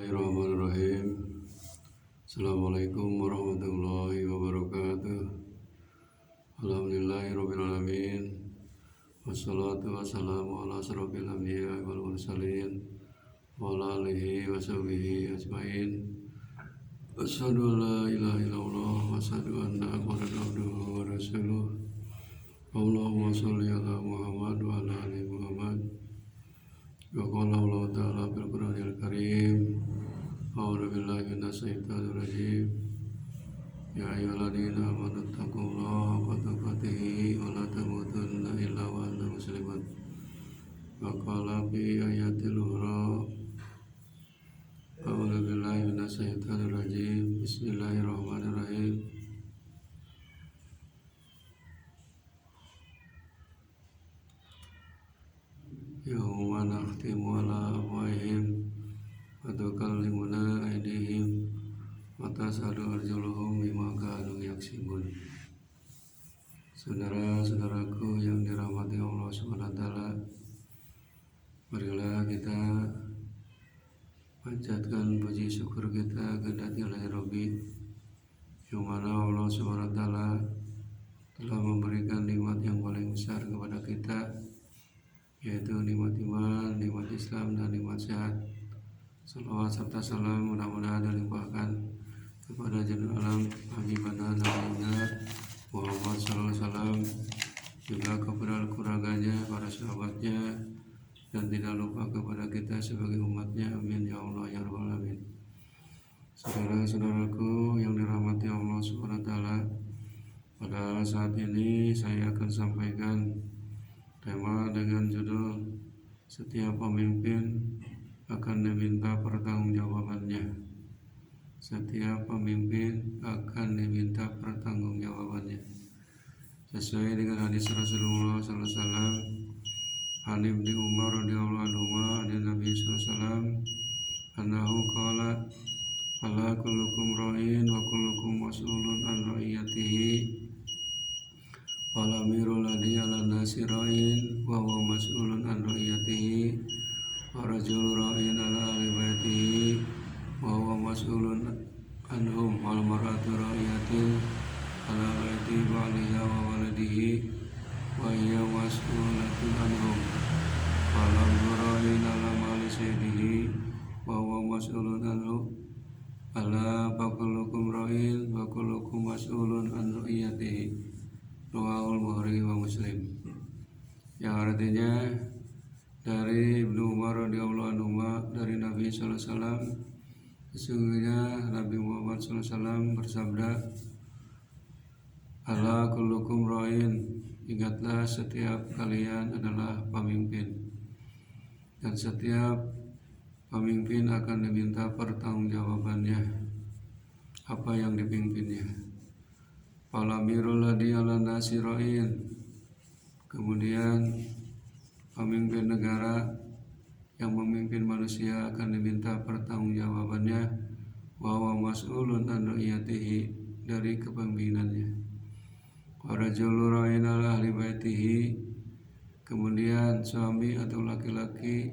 Bismillahirrahmanirrahim. Assalamualaikum warahmatullahi wabarakatuh. Alhamdulillahirrabbilalamin. Wassalatu wassalamu ala asrofil anbiya wal mursalin wa ala alihi wa sahbihi ajmain. Asyhadu an la ilaha illallah wa asyhadu anna Muhammadan abduhu wa rasuluh. Allahumma sholli ala Muhammad wa ala ali Muhammad. Wa qala Allah ta'ala fil Qur'anil Karim. A'udzu billahi minasy syaithanir rajim. Ya ayyuhalladzina amanu taqullaha haqqa tuqatih wa la tamutunna illa wa antum muslimun. Wa qala fi ayatil ukhra. A'udzu billahi minasy syaithanir rajim. Bismillahirrahmanirrahim. Yauma nakhtimu ala afwahihim wa tukallimuna aydihim wa tashhadu arjuluhum bima kanu yaksibun. Saudara-saudaraku yang dirahmati Allah SWT, marilah kita panjatkan puji syukur kita kepada Rabbi, yang mana Allah SWT telah memberikan nikmat yang paling besar kepada kita, yaitu nikmat iman, nikmat Islam, dan nikmat sehat. Salawat serta salam mudah-mudahan dilimpahkan kepada Jannah alam Habibana Nabiina Muhammad SAW, juga kepada keluarganya, para sahabatnya, dan tidak lupa kepada kita sebagai umatnya. Amin ya Allah ya Rabbal Alamin. Saudara-saudaraku yang dirahmati Allah SWT, pada saat ini saya akan sampaikan tema dengan judul "Setiap pemimpin akan diminta pertanggungjawabannya". Setiap pemimpin akan diminta pertanggungjawabannya. Sesuai dengan hadis Rasulullah SAW, an Ibnu Umar radhiyallahu anhu dari Nabi SAW, annahu qala, ala kullukum ra'in wa kullukum mas'ulun an ra'iyatihi. Wal amirul ladzi 'ala nasi ra'in wa huwa mas'ulun an ra'iyatihi, wa rajulun ra'in 'ala ahli baitihi wa huwa mas'ulun anhum, wal mar'atu ra'iyatun 'ala baiti ba'liha wa waladihi wa hiya mas'ulatun anhum, wal abdu ra'in 'ala mali sayyidihi wa huwa mas'ulun anhu. Ala kullukum ra'in wa kullukum mas'ulun an ra'iyatihi. Rawahul Bukhari wa Muslim. Yang artinya dari Ibnu Umar radhiyallahu anhu dari Nabi sallallahu alaihi wasallam, sesungguhnya Nabi Muhammad sallallahu alaihi wasallam bersabda, ala kullukum ra'in, ingatlah setiap kalian adalah pemimpin, dan setiap pemimpin akan diminta pertanggungjawabannya apa yang dipimpinnya. Falamirul ladzi 'ala nasi ra'in, kemudian pemimpin negara yang memimpin manusia akan diminta pertanggungjawabannya, wa huwa mas'ulun an ra'iyatihi, dari kepemimpinannya. Wa rajulun ra'in 'ala ahli baitihi, kemudian suami atau laki-laki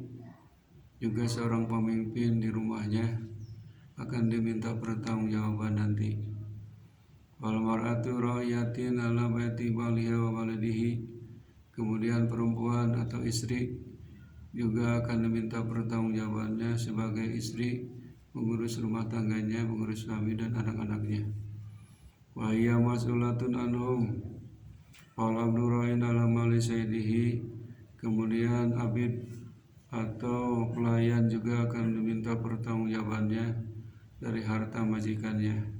juga seorang pemimpin di rumahnya akan diminta pertanggungjawaban nanti. Wal mar'atu ra'iyatin 'ala baiti baliha wa waladihi, kemudian perempuan atau istri juga akan diminta pertanggungjawabannya sebagai istri, mengurus rumah tangganya, mengurus suami dan anak-anaknya. Wa hiya mas'ulatun anhum, wal abdu ra'in 'ala mali sayyidihi, kemudian abid atau pelayan juga akan diminta pertanggungjawabannya dari harta majikannya.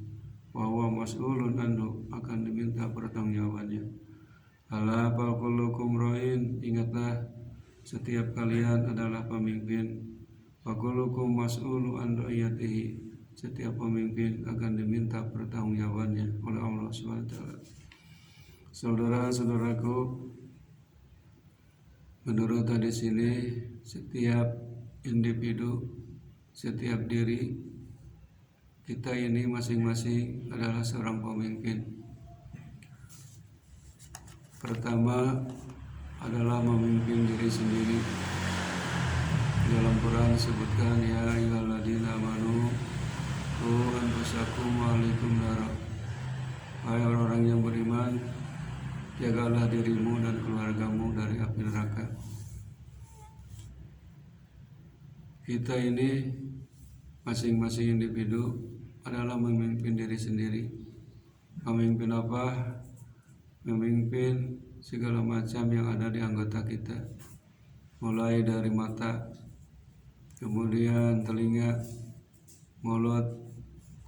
Wa huwa mas'ulun anhu, akan diminta pertanggungjawabannya. Ala kullukum ra'in, ingatlah setiap kalian adalah pemimpin. Wa kullukum mas'ulun an ra'iyatihi, setiap pemimpin akan diminta pertanggungjawabannya oleh Allah SWT. Saudara-saudaraku, menurut hadis ini, setiap individu, setiap diri kita ini masing-masing adalah seorang pemimpin. Pertama adalah memimpin diri sendiri. Dalam Quran disebutkan, ya ayyuhalladzina amanu Jagalah dirimu dan keluargamu dari api neraka. Kita ini masing-masing individu adalah memimpin diri sendiri. Memimpin apa? Memimpin segala macam yang ada di anggota kita, mulai dari mata, kemudian telinga, mulut,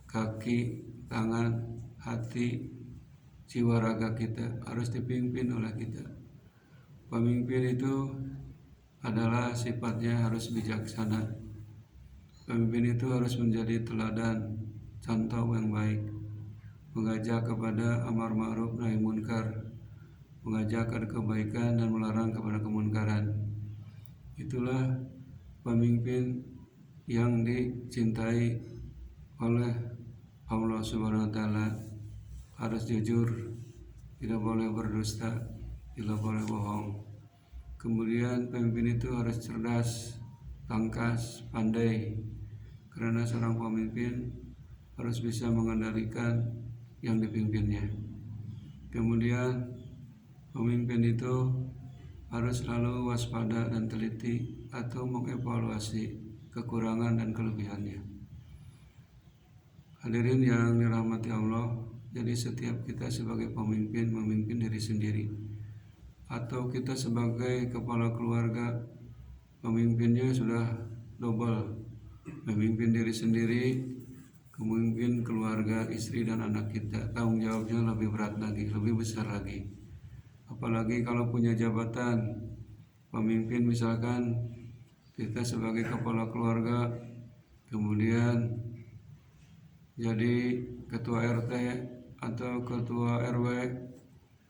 kaki, tangan, hati, jiwa raga kita harus dipimpin oleh kita. Pemimpin itu adalah sifatnya harus bijaksana. Pemimpin itu harus menjadi teladan, contoh yang baik, mengajak kepada amar ma'ruf nahi munkar, mengajak kepada kebaikan dan melarang kepada kemunkaran. Itulah pemimpin yang dicintai oleh Allah Subhanahu wa taala. Harus jujur, tidak boleh berdusta, tidak boleh bohong. Kemudian pemimpin itu harus cerdas, tangkas, pandai, karena seorang pemimpin harus bisa mengendalikan yang dipimpinnya. Kemudian pemimpin itu harus selalu waspada dan teliti atau mengevaluasi kekurangan dan kelebihannya. Hadirin yang dirahmati Allah, jadi setiap kita sebagai pemimpin memimpin diri sendiri, atau kita sebagai kepala keluarga pemimpinnya sudah double, memimpin diri sendiri, memimpin keluarga, istri dan anak kita. Tanggung jawabnya lebih berat lagi, lebih besar lagi. Apalagi kalau punya jabatan pemimpin, misalkan kita sebagai kepala keluarga, kemudian jadi ketua RT atau ketua RW,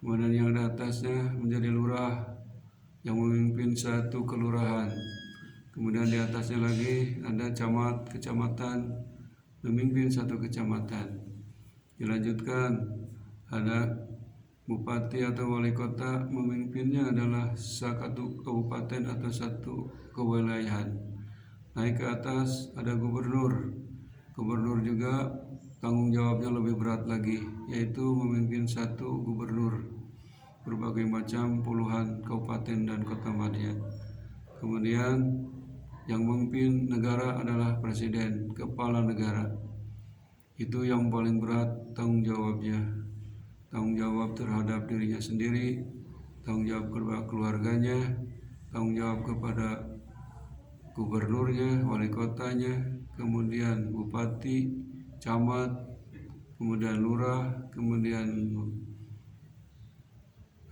kemudian yang di atasnya menjadi lurah yang memimpin satu kelurahan, kemudian di atasnya lagi ada camat, kecamatan, memimpin satu kecamatan. Dilanjutkan ada bupati atau wali kota, memimpinnya adalah satu kabupaten atau satu kewilayahan. Naik ke atas ada gubernur. Gubernur juga tanggung jawabnya lebih berat lagi, yaitu memimpin satu gubernur berbagai macam puluhan kabupaten dan kota madya. Kemudian yang memimpin negara adalah presiden, kepala negara. Itu yang paling berat tanggung jawabnya. Tanggung jawab terhadap dirinya sendiri, tanggung jawab kepada keluarganya, tanggung jawab kepada gubernurnya, wali kotanya, kemudian bupati, camat, kemudian lurah, kemudian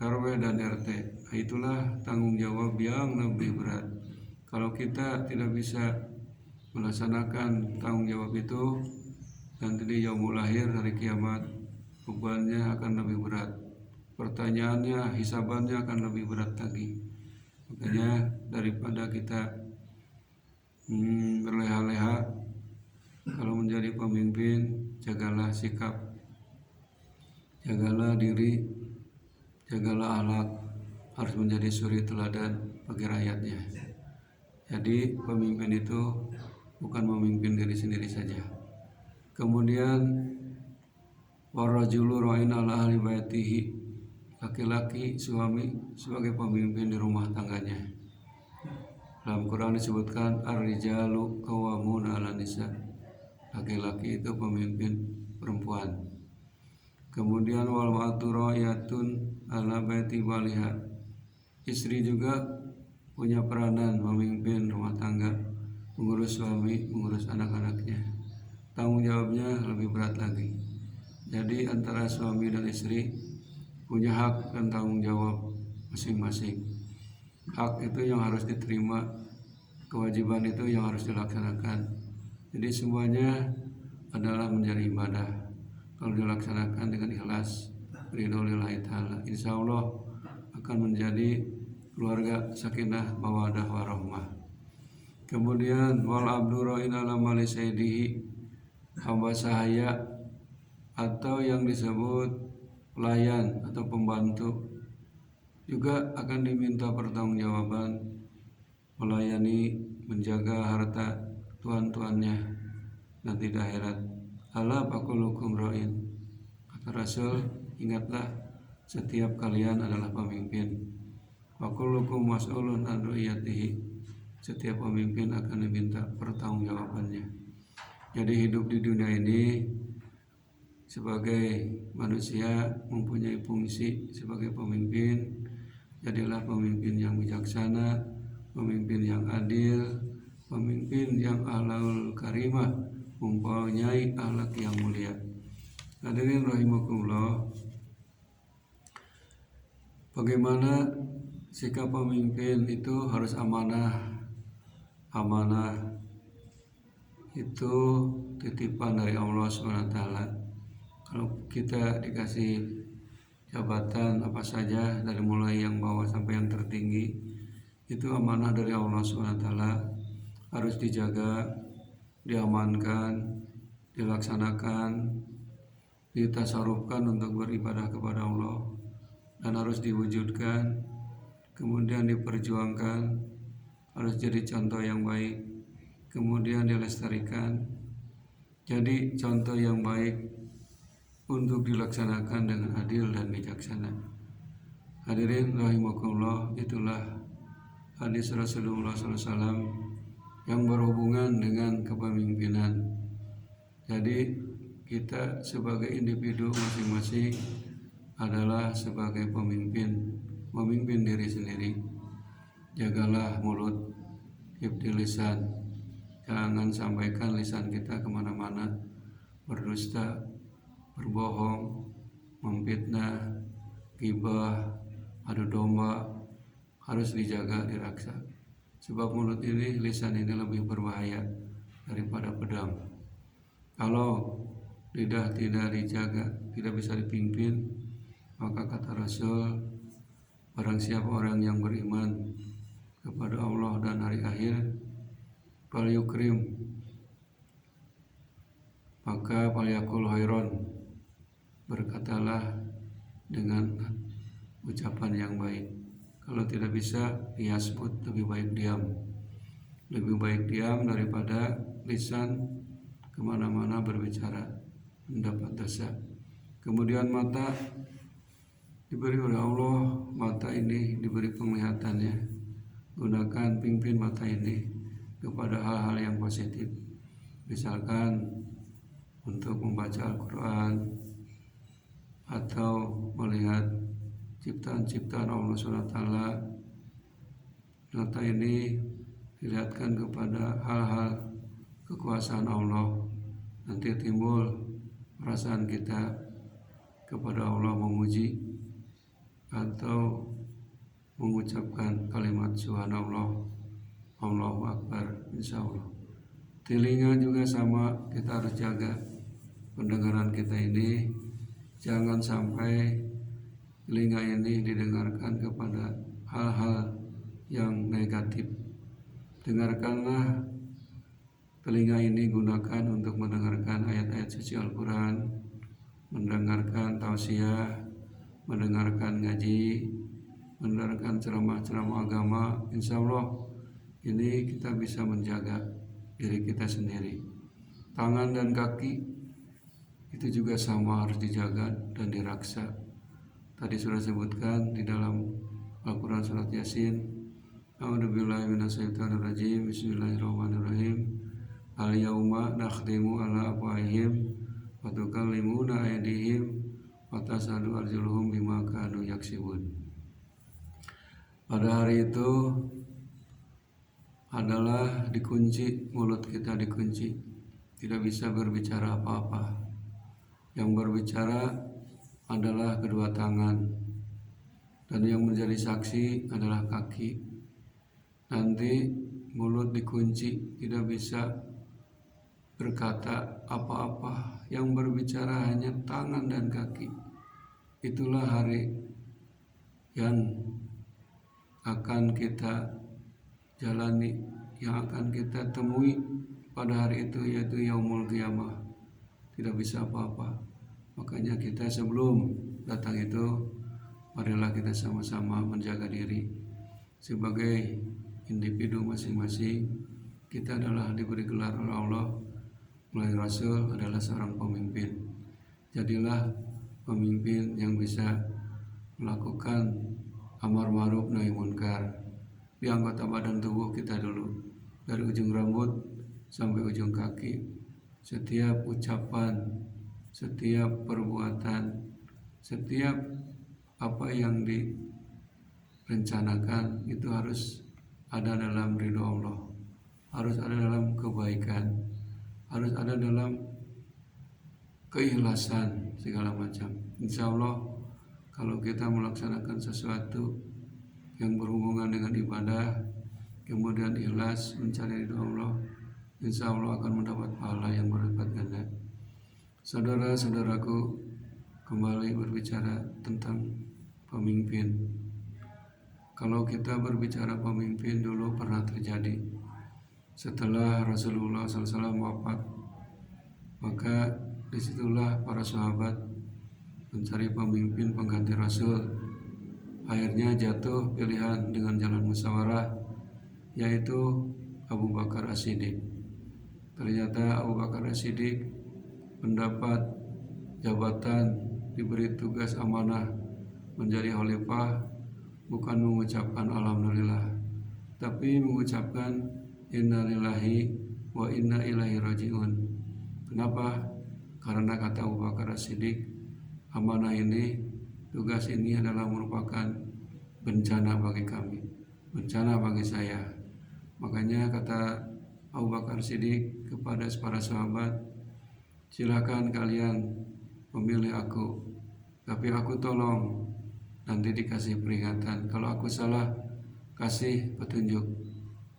RW dan RT. Nah, itulah tanggung jawab yang lebih berat. Kalau kita tidak bisa melaksanakan tanggung jawab itu, nanti di yaumul akhir, hari kiamat, bebannya akan lebih berat. Pertanyaannya, hisabannya akan lebih berat lagi. Makanya daripada kita berleha-leha, kalau menjadi pemimpin, jagalah sikap, jagalah diri, jagalah akhlak, harus menjadi suri teladan bagi rakyatnya. Jadi pemimpin itu bukan memimpin diri sendiri saja. Kemudian warajulu ra'in ala ahli baitihi, laki-laki suami sebagai pemimpin di rumah tangganya. Dalam Quran disebutkan ar-rijalu qawwamuna 'alan nisa, laki-laki itu pemimpin perempuan. Kemudian wal mar'atu ra'iyatun 'ala baiti baliha, istri juga punya peranan memimpin rumah tangga, mengurus suami, mengurus anak-anaknya. Tanggung jawabnya lebih berat lagi. Jadi antara suami dan istri punya hak dan tanggung jawab masing-masing. Hak itu yang harus diterima, kewajiban itu yang harus dilaksanakan. Jadi semuanya adalah menjadi ibadah kalau dilaksanakan dengan ikhlas, ridho lillahi ta'ala. Insya Allah akan menjadi keluarga sakinah mawaddah warahmah. Kemudian wal abdu ra'in ala mali sayyidihi, hamba sahaya atau yang disebut pelayan atau pembantu juga akan diminta pertanggungjawaban melayani, menjaga harta tuan-tuannya nanti di akhirat. Ala faqulukum ra'in, kata Rasul, ingatlah setiap kalian adalah pemimpin. Wa kullukum mas'ulun an ru'yatihi, setiap pemimpin akan diminta pertanggungjawabannya. Jadi hidup di dunia ini sebagai manusia mempunyai fungsi sebagai pemimpin. Jadilah pemimpin yang bijaksana, pemimpin yang adil, pemimpin yang akhlakul karimah, mempunyai akhlak yang mulia. Hadirin rahimakumullah, bagaimana sikap pemimpin itu harus amanah. Amanah itu titipan dari Allah SWT. Kalau kita dikasih jabatan apa saja, dari mulai yang bawah sampai yang tertinggi, itu amanah dari Allah SWT, harus dijaga, diamankan, dilaksanakan, ditasarufkan untuk beribadah kepada Allah, dan harus diwujudkan, kemudian diperjuangkan, harus jadi contoh yang baik, kemudian dilestarikan, jadi contoh yang baik untuk dilaksanakan dengan adil dan bijaksana. Hadirin rahimakumullah, itulah hadis Rasulullah SAW yang berhubungan dengan kepemimpinan. Jadi kita sebagai individu masing-masing adalah sebagai pemimpin, memimpin diri sendiri. Jagalah mulut, hifdzi lisan, jangan sampaikan lisan kita kemana-mana, berdusta, berbohong, memfitnah, ghibah, adu domba, harus dijaga, diraksa. Sebab mulut ini, lisan ini lebih berbahaya daripada pedang. Kalau lidah tidak dijaga, tidak bisa dipimpin, maka kata Rasul, barang siapa orang yang beriman kepada Allah dan hari akhir, falyukrim, maka falyakul khairon, berkatalah dengan ucapan yang baik. Kalau tidak bisa, yasmut, lebih baik diam. Lebih baik diam daripada lisan kemana-mana berbicara, mendapat dosa. Kemudian mata diberi oleh Allah, mata ini diberi penglihatannya. Gunakan, pimpin mata ini kepada hal-hal yang positif. Misalkan untuk membaca Al-Quran atau melihat ciptaan-ciptaan Allah SWT. Mata ini dilihatkan kepada hal-hal kekuasaan Allah. Nanti timbul perasaan kita kepada Allah, memuji atau mengucapkan kalimat subhanallah, Allahu Akbar, insya Allah. Telinga juga sama, kita harus jaga pendengaran kita ini. Jangan sampai telinga ini didengarkan kepada hal-hal yang negatif. Dengarkanlah telinga ini, gunakan untuk mendengarkan ayat-ayat suci Al-Quran, mendengarkan tausiah, mendengarkan ngaji, mendengarkan ceramah-ceramah agama. Insya Allah ini kita bisa menjaga diri kita sendiri. Tangan dan kaki itu juga sama, harus dijaga dan diraksa. Tadi sudah sebutkan di dalam Al-Quran surat Yasin, a'udzubillahi minasyaitonirrajim, bismillahirrahmanirrahim, al-yauma nakhtimu ala afwahihim wa tukallimuna aydihim wa tashhadu arjuluhum bima kanu yaksibun. Pada hari itu adalah dikunci, mulut kita dikunci, tidak bisa berbicara apa-apa. Yang berbicara adalah kedua tangan, dan yang menjadi saksi adalah kaki. Nanti mulut dikunci, tidak bisa berkata apa-apa, yang berbicara hanya tangan dan kaki. Itulah hari yang akan kita jalani, yang akan kita temui pada hari itu, yaitu yaumul qiyamah. Tidak bisa apa-apa. Makanya kita sebelum datang itu, marilah kita sama-sama menjaga diri. Sebagai individu masing-masing, kita adalah diberi gelar oleh Allah melalui Rasul adalah seorang pemimpin. Jadilah pemimpin yang bisa melakukan amar ma'ruf nahi munkar di anggota badan tubuh kita dulu, dari ujung rambut sampai ujung kaki. Setiap ucapan, setiap perbuatan, setiap apa yang direncanakan itu harus ada dalam ridho Allah, harus ada dalam kebaikan, harus ada dalam keikhlasan segala macam. Insya Allah kalau kita melaksanakan sesuatu yang berhubungan dengan ibadah, kemudian ikhlas mencari ridho Allah, insya Allah akan mendapat pahala yang berlipat ganda. Saudara-saudaraku, kembali berbicara tentang pemimpin. Kalau kita berbicara pemimpin, dulu pernah terjadi setelah Rasulullah SAW wafat, maka disitulah para sahabat mencari pemimpin pengganti Rasul. Akhirnya jatuh pilihan dengan jalan musyawarah, yaitu Abu Bakar As-Siddiq. Ternyata Abu Bakar As-Siddiq mendapat jabatan, diberi tugas amanah menjadi khalifah, bukan mengucapkan alhamdulillah, tapi mengucapkan innalillahi wa inna ilaihi rajiun. Kenapa? Karena kata Abu Bakar As-Siddiq, amanah ini, tugas ini adalah merupakan bencana bagi kami, bencana bagi saya. Makanya kata Abu Bakar As-Siddiq kepada para sahabat, silakan kalian memilih aku, tapi aku tolong nanti dikasih peringatan. Kalau aku salah, kasih petunjuk.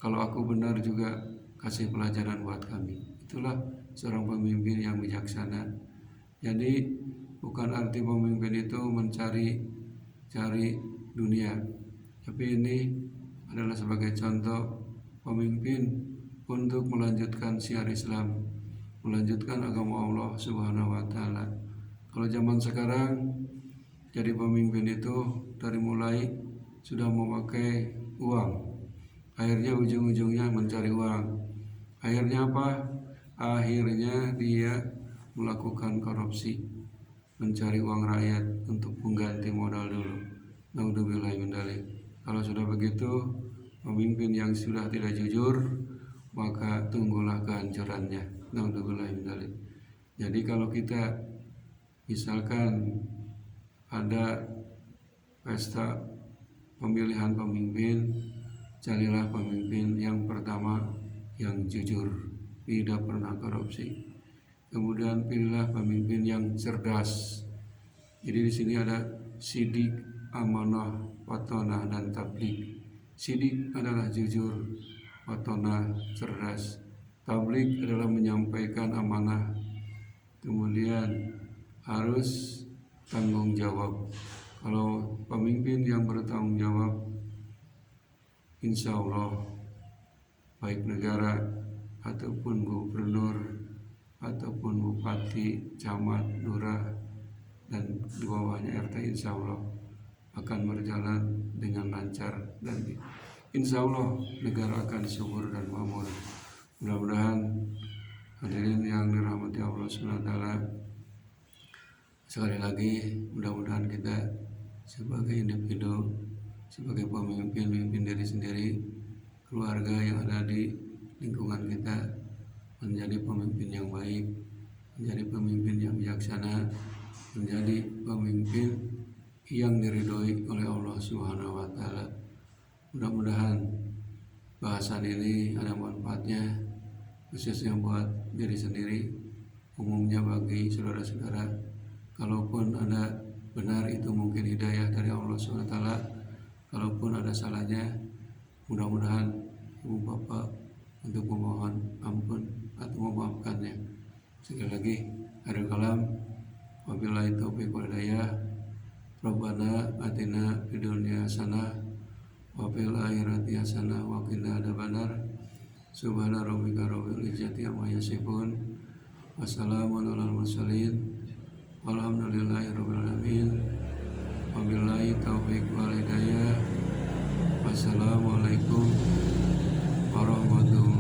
Kalau aku benar juga, kasih pelajaran buat kami. Itulah seorang pemimpin yang bijaksana. Jadi bukan arti pemimpin itu cari dunia, tapi ini adalah sebagai contoh pemimpin untuk melanjutkan syiar Islam, melanjutkan agama Allah Subhanahu wa Ta'ala. Kalau zaman sekarang jadi pemimpin itu dari mulai sudah memakai uang, akhirnya ujung-ujungnya mencari uang. Akhirnya apa? Akhirnya dia melakukan korupsi, mencari uang rakyat untuk mengganti modal dulu. Naudzubillah min dzalik. Kalau sudah begitu, pemimpin yang sudah tidak jujur, maka tunggulah kehancurannya. Naudzubillah min dzalik. Jadi kalau kita misalkan ada pesta pemilihan pemimpin, carilah pemimpin yang pertama yang jujur, tidak pernah korupsi. Kemudian pilihlah pemimpin yang cerdas. Jadi di sini ada sidik, amanah, watonah, dan tablik. Sidik adalah jujur, watonah cerdas. Tablik adalah menyampaikan amanah. Kemudian harus tanggung jawab. Kalau pemimpin yang bertanggung jawab, insya Allah baik negara ataupun gubernur ataupun bupati, camat, lurah, dan di bawahnya RT, insya Allah akan berjalan dengan lancar, dan insya Allah negara akan subur dan makmur. Mudah-mudahan hadirin yang dirahmati Allah SWT, sekali lagi mudah-mudahan kita sebagai individu, sebagai pemimpin diri sendiri, keluarga yang ada di lingkungan kita, menjadi pemimpin yang baik, menjadi pemimpin yang bijaksana, menjadi pemimpin yang diridhoi oleh Allah Subhanahu wa Ta'ala. Mudah-mudahan bahasan ini ada manfaatnya, khususnya buat diri sendiri, umumnya bagi saudara-saudara. Kalaupun ada benar, itu mungkin hidayah dari Allah Subhanahu wa Ta'ala. Kalaupun ada salahnya, mudah-mudahan ibu bapak untuk memohon ampun atau memaafkannya. Sekali lagi, akhir kalam, wabillahi taufiq wal hidayah. Rabbana atina fid dunya hasanah wa fil akhirati hasanah wa qina adzabannar. Subhana rabbika rabbil izzati amma yasifun. Wassalamun alal mursalin. Walhamdulillahi rabbil alamin. Wabillahi taufiq wal hidayah. Wassalamualaikum warahmatullahi